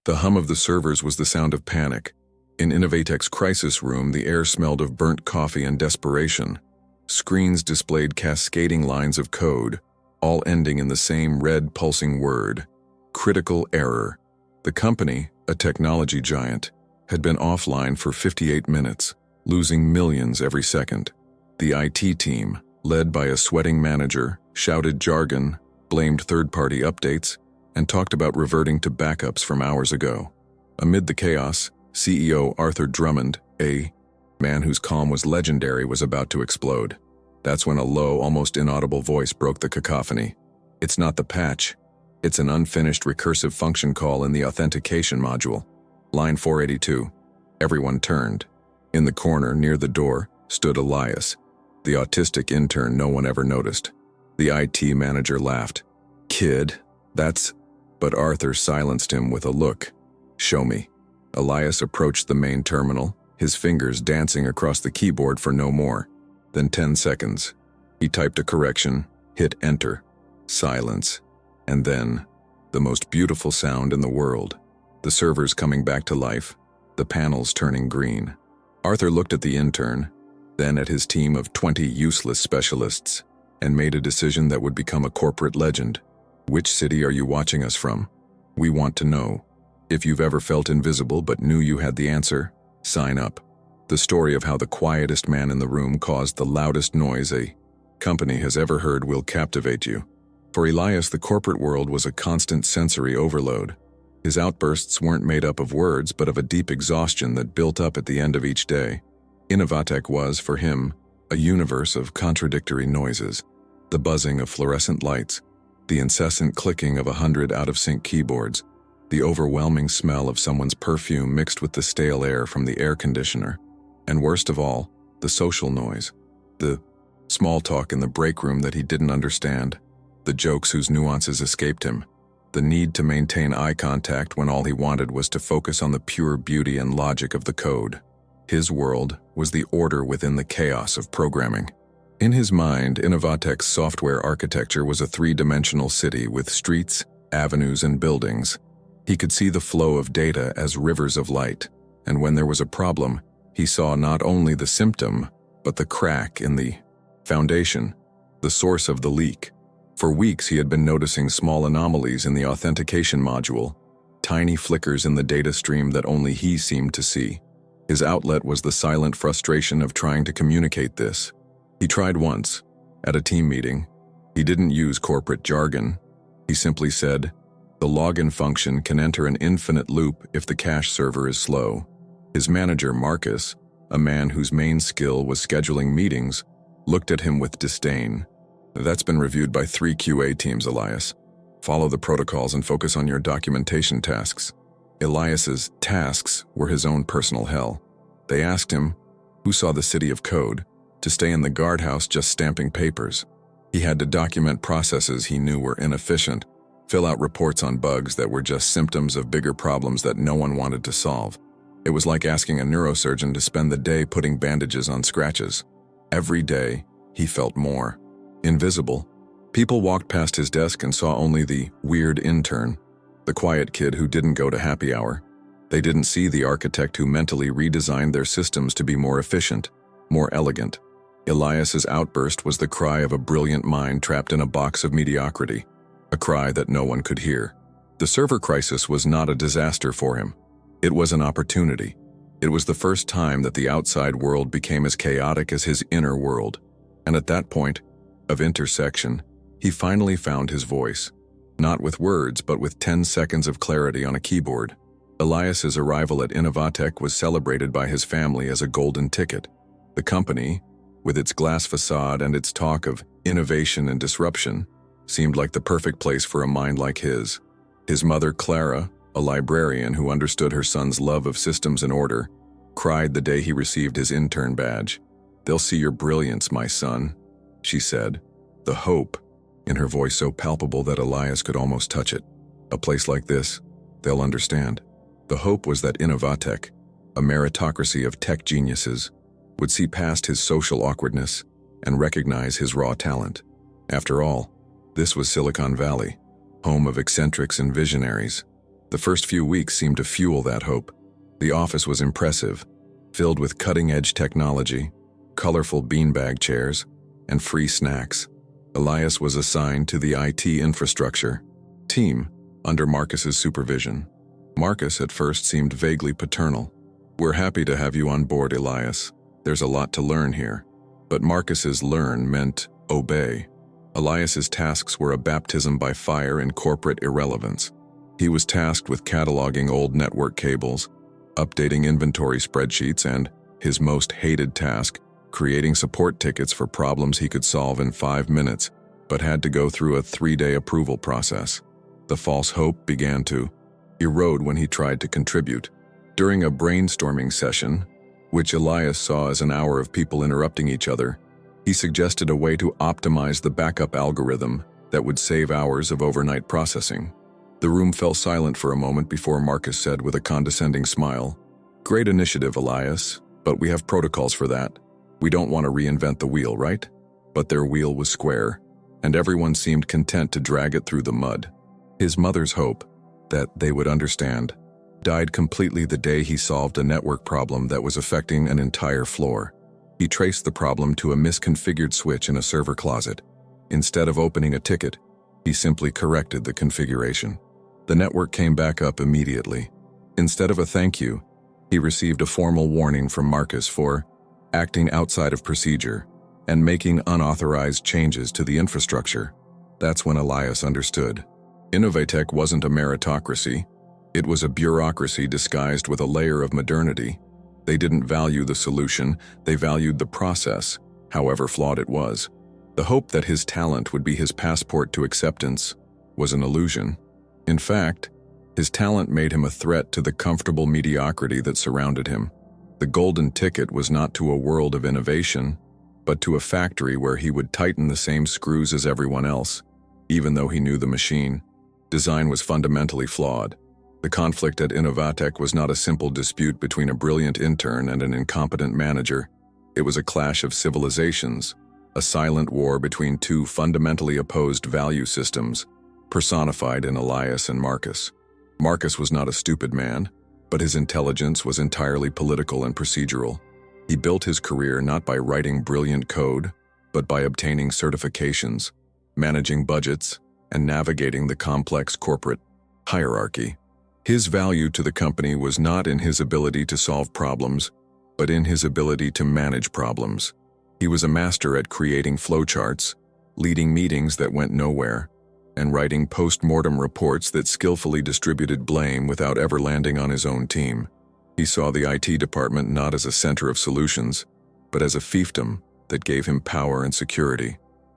The hum of the servers was the sound of panic. In Innovatech's crisis room, the air smelled of burnt coffee and desperation. Screens displayed cascading lines of code, all ending in the same red pulsing word: critical error. The company, a technology giant, had been offline for 58 minutes, losing millions every second. The IT team, led by a sweating manager, shouted jargon, blamed third-party updates, and talked about reverting to backups from hours ago. Amid the chaos, CEO Arthur Drummond, a man whose calm was legendary, was about to explode. That's when a low, almost inaudible voice broke the cacophony. "It's not the patch. It's an unfinished recursive function call in the authentication module. Line 482. Everyone turned. In the corner, near the door, stood Elias, the autistic intern no one ever noticed. The IT manager laughed. "Kid, that's..." But Arthur silenced him with a look. "Show me." Elias approached the main terminal, his fingers dancing across the keyboard for no more than 10 seconds. He typed a correction, hit enter. Silence. And then, the most beautiful sound in the world. The servers coming back to life, the panels turning green. Arthur looked at the intern, then at his team of 20 useless specialists, and made a decision that would become a corporate legend. "Which city are you watching us from? We want to know. If you've ever felt invisible but knew you had the answer, sign up." The story of how the quietest man in the room caused the loudest noise a company has ever heard will captivate you. For Elias, the corporate world was a constant sensory overload. His outbursts weren't made up of words, but of a deep exhaustion that built up at the end of each day. Innovatech was, for him, a universe of contradictory noises. The buzzing of fluorescent lights, the incessant clicking of 100 out-of-sync keyboards, the overwhelming smell of someone's perfume mixed with the stale air from the air conditioner. And worst of all, the social noise. The small talk in the break room that he didn't understand. The jokes whose nuances escaped him. The need to maintain eye contact when all he wanted was to focus on the pure beauty and logic of the code. His world was the order within the chaos of programming. In his mind, Innovatech's software architecture was a three-dimensional city with streets, avenues, and buildings. He could see the flow of data as rivers of light, and when there was a problem, he saw not only the symptom, but the crack in the foundation, the source of the leak. For weeks he had been noticing small anomalies in the authentication module, tiny flickers in the data stream that only he seemed to see. His outlet was the silent frustration of trying to communicate this. He tried once, at a team meeting. He didn't use corporate jargon. He simply said, "The login function can enter an infinite loop if the cache server is slow." His manager, Marcus, a man whose main skill was scheduling meetings, looked at him with disdain. "That's been reviewed by 3 QA teams, Elias. Follow the protocols and focus on your documentation tasks." Elias's tasks were his own personal hell. They asked him, who saw the city of code, to stay in the guardhouse just stamping papers. He had to document processes he knew were inefficient, fill out reports on bugs that were just symptoms of bigger problems that no one wanted to solve. It was like asking a neurosurgeon to spend the day putting bandages on scratches. Every day, he felt more invisible. People walked past his desk and saw only the weird intern, the quiet kid who didn't go to happy hour. They didn't see the architect who mentally redesigned their systems to be more efficient, more elegant. Elias's outburst was the cry of a brilliant mind trapped in a box of mediocrity, a cry that no one could hear. The server crisis was not a disaster for him. It was an opportunity. It was the first time that the outside world became as chaotic as his inner world. And at that point of intersection, he finally found his voice. Not with words, but with 10 seconds of clarity on a keyboard. Elias's arrival at Innovatech was celebrated by his family as a golden ticket. The company, with its glass facade and its talk of innovation and disruption, seemed like the perfect place for a mind like his. His mother, Clara, a librarian who understood her son's love of systems and order, cried the day he received his intern badge. "They'll see your brilliance, my son," she said, the hope in her voice so palpable that Elias could almost touch it. "A place like this, they'll understand." The hope was that Innovatech, a meritocracy of tech geniuses, would see past his social awkwardness and recognize his raw talent. After all, this was Silicon Valley, home of eccentrics and visionaries. The first few weeks seemed to fuel that hope. The office was impressive, filled with cutting-edge technology, colorful beanbag chairs, and free snacks. Elias was assigned to the IT infrastructure team under Marcus's supervision. Marcus at first seemed vaguely paternal. "We're happy to have you on board, Elias. There's a lot to learn here." But Marcus's learn meant obey. Elias's tasks were a baptism by fire in corporate irrelevance. He was tasked with cataloging old network cables, updating inventory spreadsheets, and, his most hated task, creating support tickets for problems he could solve in 5 minutes, but had to go through a 3-day approval process. The false hope began to erode when he tried to contribute. During a brainstorming session, which Elias saw as an hour of people interrupting each other, he suggested a way to optimize the backup algorithm that would save hours of overnight processing. The room fell silent for a moment before Marcus said with a condescending smile, "Great initiative, Elias, but we have protocols for that. We don't want to reinvent the wheel, right?" But their wheel was square, and everyone seemed content to drag it through the mud. His mother's hope, that they would understand, died completely the day he solved a network problem that was affecting an entire floor. He traced the problem to a misconfigured switch in a server closet. Instead of opening a ticket, he simply corrected the configuration. The network came back up immediately. Instead of a thank you, he received a formal warning from Marcus for acting outside of procedure and making unauthorized changes to the infrastructure. That's when Elias understood. Innovatech wasn't a meritocracy. It was a bureaucracy disguised with a layer of modernity. They didn't value the solution, they valued the process, however flawed it was. The hope that his talent would be his passport to acceptance was an illusion. In fact, his talent made him a threat to the comfortable mediocrity that surrounded him. The golden ticket was not to a world of innovation, but to a factory where he would tighten the same screws as everyone else, even though he knew the machine. Design was fundamentally flawed. The conflict at Innovatech was not a simple dispute between a brilliant intern and an incompetent manager. It was a clash of civilizations, a silent war between two fundamentally opposed value systems, personified in Elias and Marcus. Marcus was not a stupid man, but his intelligence was entirely political and procedural. He built his career not by writing brilliant code, but by obtaining certifications, managing budgets, and navigating the complex corporate hierarchy. His value to the company was not in his ability to solve problems, but in his ability to manage problems. He was a master at creating flowcharts, leading meetings that went nowhere, and writing post-mortem reports that skillfully distributed blame without ever landing on his own team. He saw the IT department not as a center of solutions, but as a fiefdom that gave him power and security.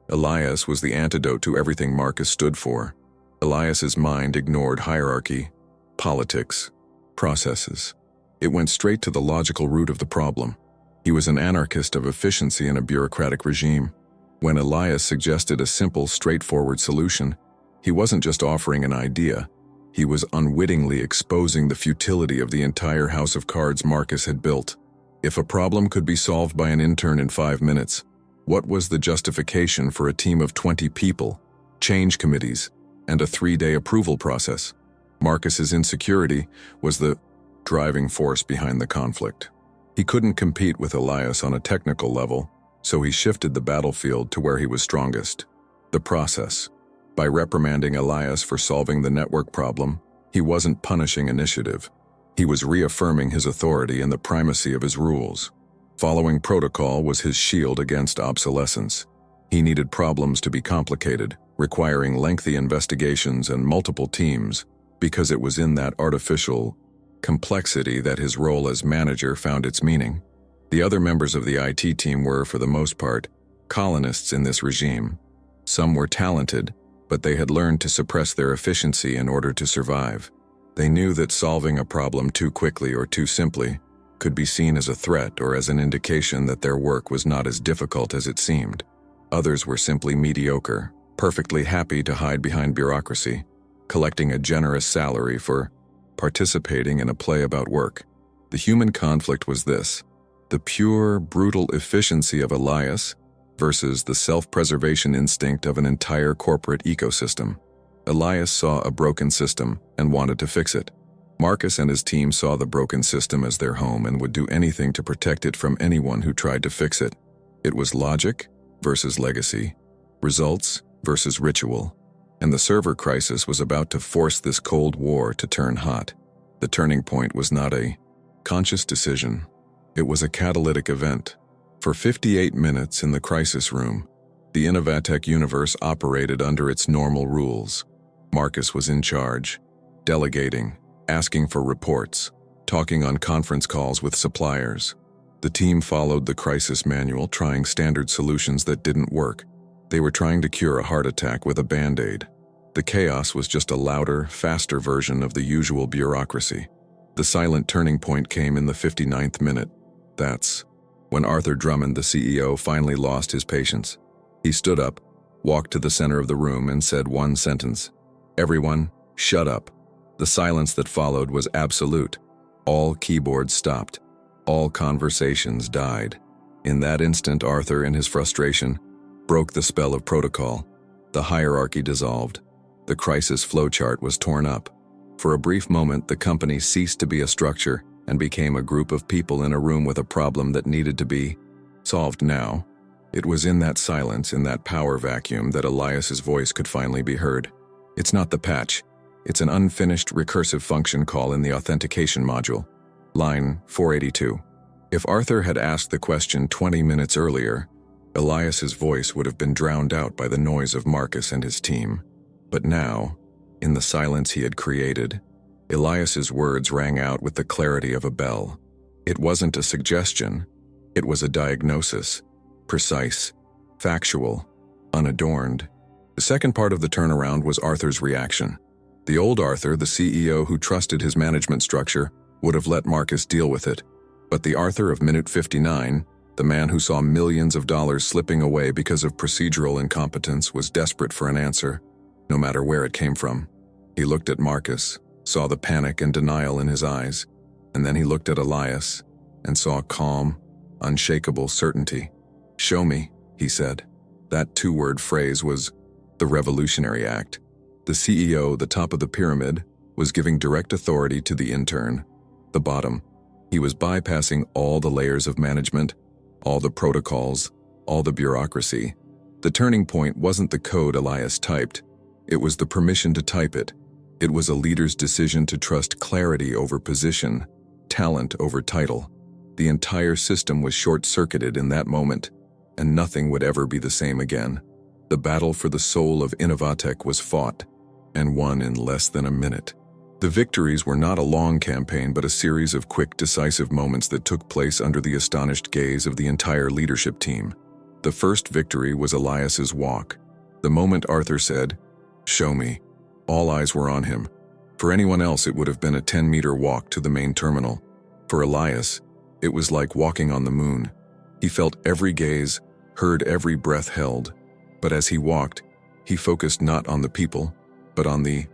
Elias was the antidote to everything Marcus stood for. Elias's mind ignored hierarchy, politics, processes. It went straight to the logical root of the problem. He was an anarchist of efficiency in a bureaucratic regime. When Elias suggested a simple, straightforward solution, he wasn't just offering an idea. He was unwittingly exposing the futility of the entire house of cards Marcus had built. If a problem could be solved by an intern in 5 minutes, what was the justification for a team of 20 people, change committees, and a 3-day approval process? Marcus's insecurity was the driving force behind the conflict. He couldn't compete with Elias on a technical level, so he shifted the battlefield to where he was strongest: the process. By reprimanding Elias for solving the network problem, he wasn't punishing initiative. He was reaffirming his authority and the primacy of his rules. Following protocol was his shield against obsolescence. He needed problems to be complicated, requiring lengthy investigations and multiple teams, because it was in that artificial complexity that his role as manager found its meaning. The other members of the IT team were, for the most part, colonists in this regime. Some were talented, but they had learned to suppress their efficiency in order to survive. They knew that solving a problem too quickly or too simply could be seen as a threat or as an indication that their work was not as difficult as it seemed. Others were simply mediocre, perfectly happy to hide behind bureaucracy, collecting a generous salary for participating in a play about work. The human conflict was this: the pure, brutal efficiency of Elias versus the self-preservation instinct of an entire corporate ecosystem. Elias saw a broken system and wanted to fix it. Marcus and his team saw the broken system as their home and would do anything to protect it from anyone who tried to fix it. It was logic versus legacy, results versus ritual, and the server crisis was about to force this Cold War to turn hot. The turning point was not a conscious decision. It was a catalytic event. For 58 minutes in the crisis room, the Innovatech universe operated under its normal rules. Marcus was in charge, delegating, asking for reports, talking on conference calls with suppliers. The team followed the crisis manual, trying standard solutions that didn't work. They were trying to cure a heart attack with a Band-Aid. The chaos was just a louder, faster version of the usual bureaucracy. The silent turning point came in the 59th minute. That's when Arthur Drummond, the CEO, finally lost his patience. He stood up, walked to the center of the room, and said one sentence: "Everyone, shut up." The silence that followed was absolute. All keyboards stopped. All conversations died. In that instant, Arthur, in his frustration, broke the spell of protocol. The hierarchy dissolved. The crisis flowchart was torn up. For a brief moment, the company ceased to be a structure and became a group of people in a room with a problem that needed to be solved now. It was in that silence, in that power vacuum, that Elias's voice could finally be heard. "It's not the patch. It's an unfinished recursive function call in the authentication module." Line 482. If Arthur had asked the question 20 minutes earlier, Elias's voice would have been drowned out by the noise of Marcus and his team. But now, in the silence he had created, Elias's words rang out with the clarity of a bell. It wasn't a suggestion. It was a diagnosis. Precise, factual, unadorned. The second part of the turnaround was Arthur's reaction. The old Arthur, the CEO who trusted his management structure, would have let Marcus deal with it. But the Arthur of minute 59, the man who saw millions of dollars slipping away because of procedural incompetence, was desperate for an answer, no matter where it came from. He looked at Marcus, saw the panic and denial in his eyes, and then he looked at Elias and saw calm, unshakable certainty. "Show me," he said. That two-word phrase was the revolutionary act. The CEO, the top of the pyramid, was giving direct authority to the intern, the bottom. He was bypassing all the layers of management, all the protocols, all the bureaucracy. The turning point wasn't the code Elias typed. It was the permission to type it. It was a leader's decision to trust clarity over position, talent over title. The entire system was short-circuited in that moment, and nothing would ever be the same again. The battle for the soul of Innovatech was fought, and won in less than a minute. The victories were not a long campaign, but a series of quick, decisive moments that took place under the astonished gaze of the entire leadership team. The first victory was Elias's walk. The moment Arthur said, "Show me," all eyes were on him. For anyone else, it would have been a 10-meter walk to the main terminal. For Elias, it was like walking on the moon. He felt every gaze, heard every breath held. But as he walked, he focused not on the people, but on the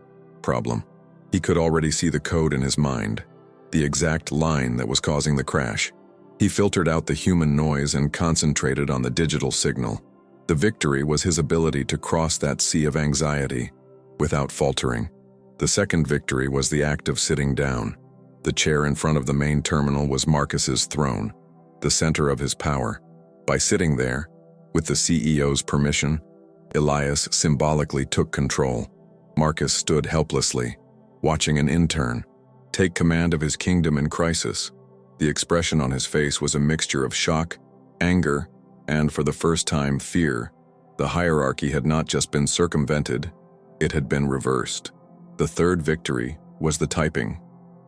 problem. He could already see the code in his mind, the exact line that was causing the crash. He filtered out the human noise and concentrated on the digital signal. The victory was his ability to cross that sea of anxiety without faltering. The second victory was the act of sitting down. The chair in front of the main terminal was Marcus's throne, the center of his power. By sitting there, with the CEO's permission, Elias symbolically took control. Marcus stood helplessly, watching an intern take command of his kingdom in crisis. The expression on his face was a mixture of shock, anger, and, for the first time, fear. The hierarchy had not just been circumvented, it had been reversed. The third victory was the typing.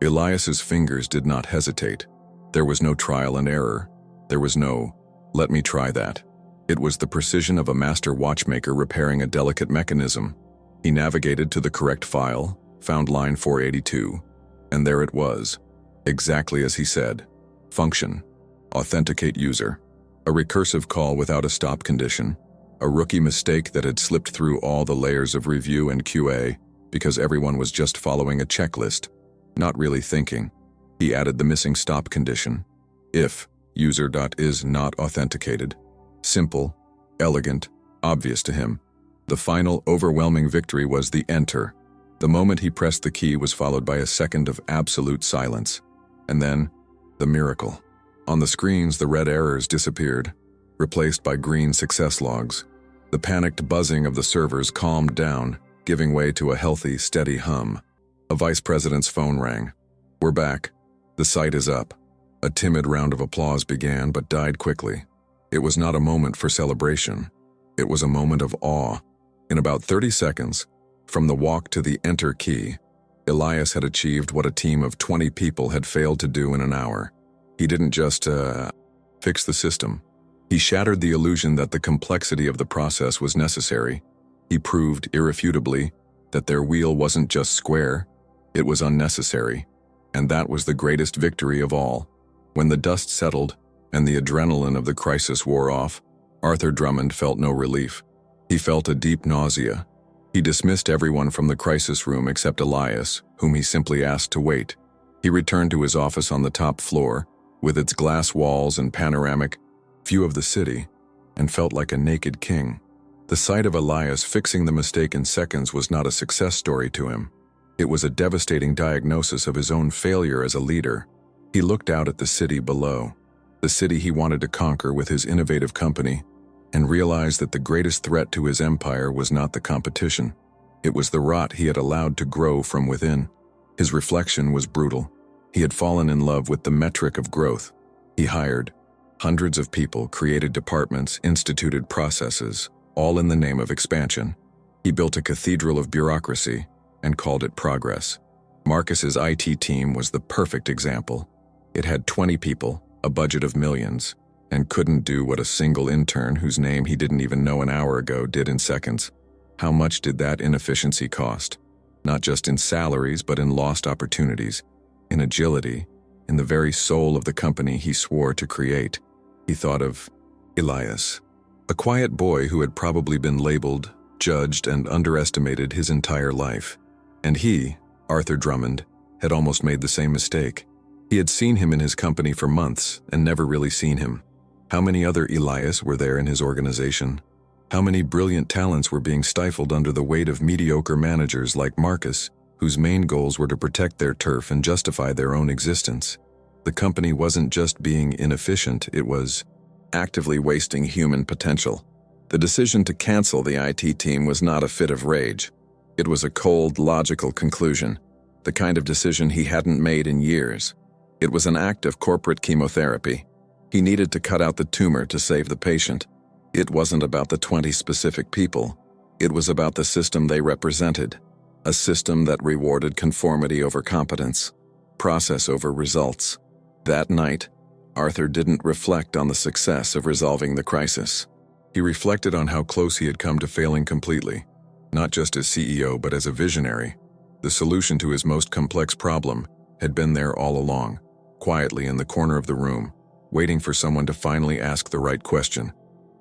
Elias's fingers did not hesitate. There was no trial and error. There was no, "Let me try that." It was the precision of a master watchmaker repairing a delicate mechanism. He navigated to the correct file, found line 482, and there it was, exactly as he said. Function. Authenticate user. A recursive call without a stop condition. A rookie mistake that had slipped through all the layers of review and QA because everyone was just following a checklist, not really thinking. He added the missing stop condition. If user.is not authenticated. Simple, elegant, obvious to him. The final, overwhelming victory was the enter. The moment he pressed the key was followed by a second of absolute silence. And then, the miracle. On the screens, the red errors disappeared, replaced by green success logs. The panicked buzzing of the servers calmed down, giving way to a healthy, steady hum. A vice president's phone rang. "We're back. The site is up." A timid round of applause began but died quickly. It was not a moment for celebration. It was a moment of awe. In about 30 seconds, from the walk to the enter key, Elias had achieved what a team of 20 people had failed to do in an hour. He didn't just fix the system. He shattered the illusion that the complexity of the process was necessary. He proved irrefutably that their wheel wasn't just square, it was unnecessary. And that was the greatest victory of all. When the dust settled and the adrenaline of the crisis wore off, Arthur Drummond felt no relief. He felt a deep nausea. He dismissed everyone from the crisis room except Elias, whom he simply asked to wait. He returned to his office on the top floor, with its glass walls and panoramic view of the city, and felt like a naked king. The sight of Elias fixing the mistake in seconds was not a success story to him. It was a devastating diagnosis of his own failure as a leader. He looked out at the city below, the city he wanted to conquer with his innovative company, and realized that the greatest threat to his empire was not the competition. It was the rot he had allowed to grow from within. His reflection was brutal. He had fallen in love with the metric of growth. He hired hundreds of people, created departments, instituted processes, all in the name of expansion. He built a cathedral of bureaucracy and called it progress. Marcus's IT team was the perfect example. It had 20 people, a budget of millions, and couldn't do what a single intern whose name he didn't even know an hour ago did in seconds. How much did that inefficiency cost? Not just in salaries, but in lost opportunities, in agility, in the very soul of the company he swore to create. He thought of Elias, a quiet boy who had probably been labeled, judged, and underestimated his entire life. And he, Arthur Drummond, had almost made the same mistake. He had seen him in his company for months and never really seen him. How many other Elias were there in his organization? How many brilliant talents were being stifled under the weight of mediocre managers like Marcus, whose main goals were to protect their turf and justify their own existence? The company wasn't just being inefficient, it was actively wasting human potential. The decision to cancel the IT team was not a fit of rage. It was a cold, logical conclusion, the kind of decision he hadn't made in years. It was an act of corporate chemotherapy. He needed to cut out the tumor to save the patient. It wasn't about the 20 specific people. It was about the system they represented, a system that rewarded conformity over competence, process over results. That night, Arthur didn't reflect on the success of resolving the crisis. He reflected on how close he had come to failing completely, not just as CEO but as a visionary. The solution to his most complex problem had been there all along, quietly in the corner of the room, waiting for someone to finally ask the right question.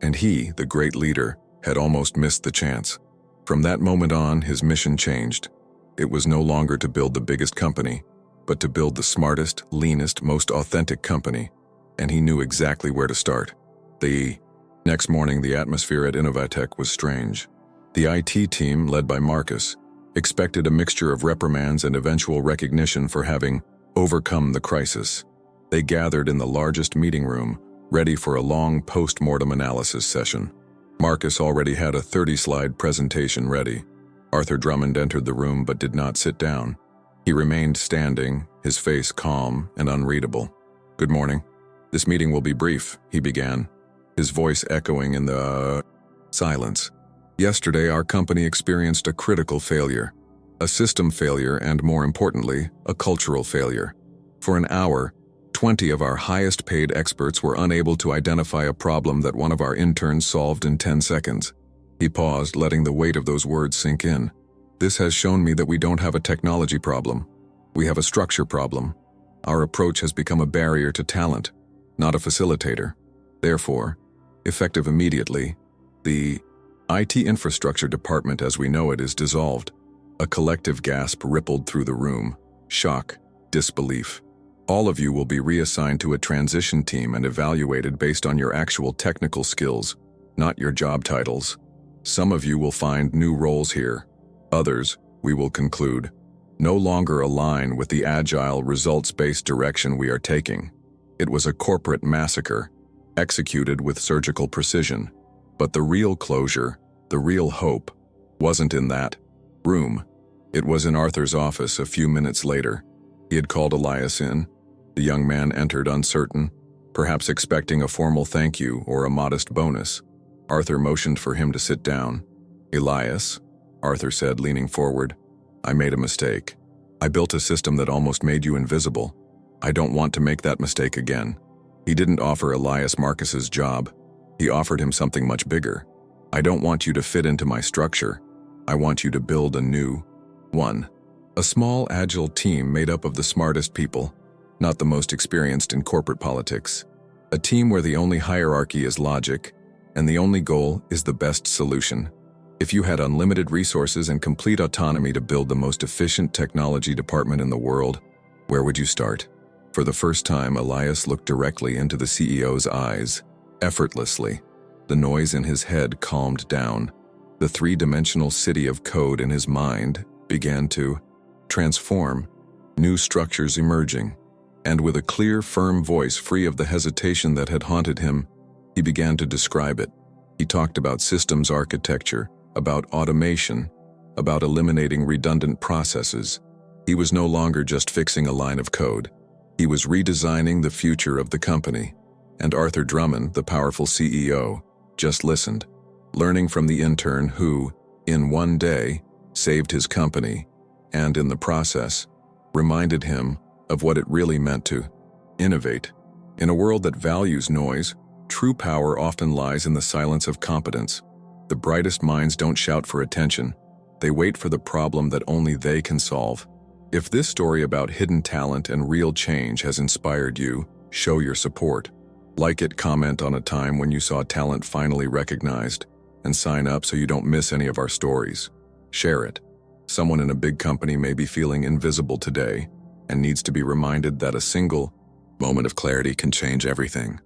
And he, the great leader, had almost missed the chance. From that moment on, his mission changed. It was no longer to build the biggest company, but to build the smartest, leanest, most authentic company. And he knew exactly where to start. The next morning, the atmosphere at Innovatech was strange. The IT team, led by Marcus, expected a mixture of reprimands and eventual recognition for having overcome the crisis. They gathered in the largest meeting room, ready for a long post-mortem analysis session. Marcus already had a 30-slide presentation ready. Arthur Drummond entered the room but did not sit down. He remained standing, his face calm and unreadable. "Good morning. This meeting will be brief," he began, his voice echoing in the silence. "Yesterday, our company experienced a critical failure, a system failure, and more importantly, a cultural failure. For an hour, 20 of our highest-paid experts were unable to identify a problem that one of our interns solved in 10 seconds. He paused, letting the weight of those words sink in. "This has shown me that we don't have a technology problem. We have a structure problem. Our approach has become a barrier to talent, not a facilitator. Therefore, effective immediately, the IT infrastructure department as we know it is dissolved." A collective gasp rippled through the room. Shock, disbelief. "All of you will be reassigned to a transition team and evaluated based on your actual technical skills, not your job titles." Some of you will find new roles here. Others, we will conclude, no longer align with the agile, results-based direction we are taking. It was a corporate massacre, executed with surgical precision. But the real closure, the real hope, wasn't in that room. It was in Arthur's office a few minutes later. He had called Elias in. The young man entered uncertain, perhaps expecting a formal thank you or a modest bonus. Arthur motioned for him to sit down. "Elias," Arthur said, leaning forward, "I made a mistake. I built a system that almost made you invisible. I don't want to make that mistake again." He didn't offer Elias Marcus's job. He offered him something much bigger. "I don't want you to fit into my structure. I want you to build a new one. A small, agile team made up of the smartest people, not the most experienced in corporate politics. A team where the only hierarchy is logic, and the only goal is the best solution. If you had unlimited resources and complete autonomy to build the most efficient technology department in the world, where would you start?" For the first time, Elias looked directly into the CEO's eyes, effortlessly. The noise in his head calmed down. The three-dimensional city of code in his mind began to transform, new structures emerging. And with a clear, firm voice free of the hesitation that had haunted him, he began to describe it. He talked about systems architecture, about automation, about eliminating redundant processes. He was no longer just fixing a line of code. He was redesigning the future of the company. And Arthur Drummond, the powerful CEO, just listened, learning from the intern who, in one day, saved his company, and in the process, reminded him of what it really meant to innovate. In a world that values noise, true power often lies in the silence of competence. The brightest minds don't shout for attention. They wait for the problem that only they can solve. If this story about hidden talent and real change has inspired you, show your support. Like it, comment on a time when you saw talent finally recognized, and sign up so you don't miss any of our stories. Share it. Someone in a big company may be feeling invisible today and needs to be reminded that a single moment of clarity can change everything.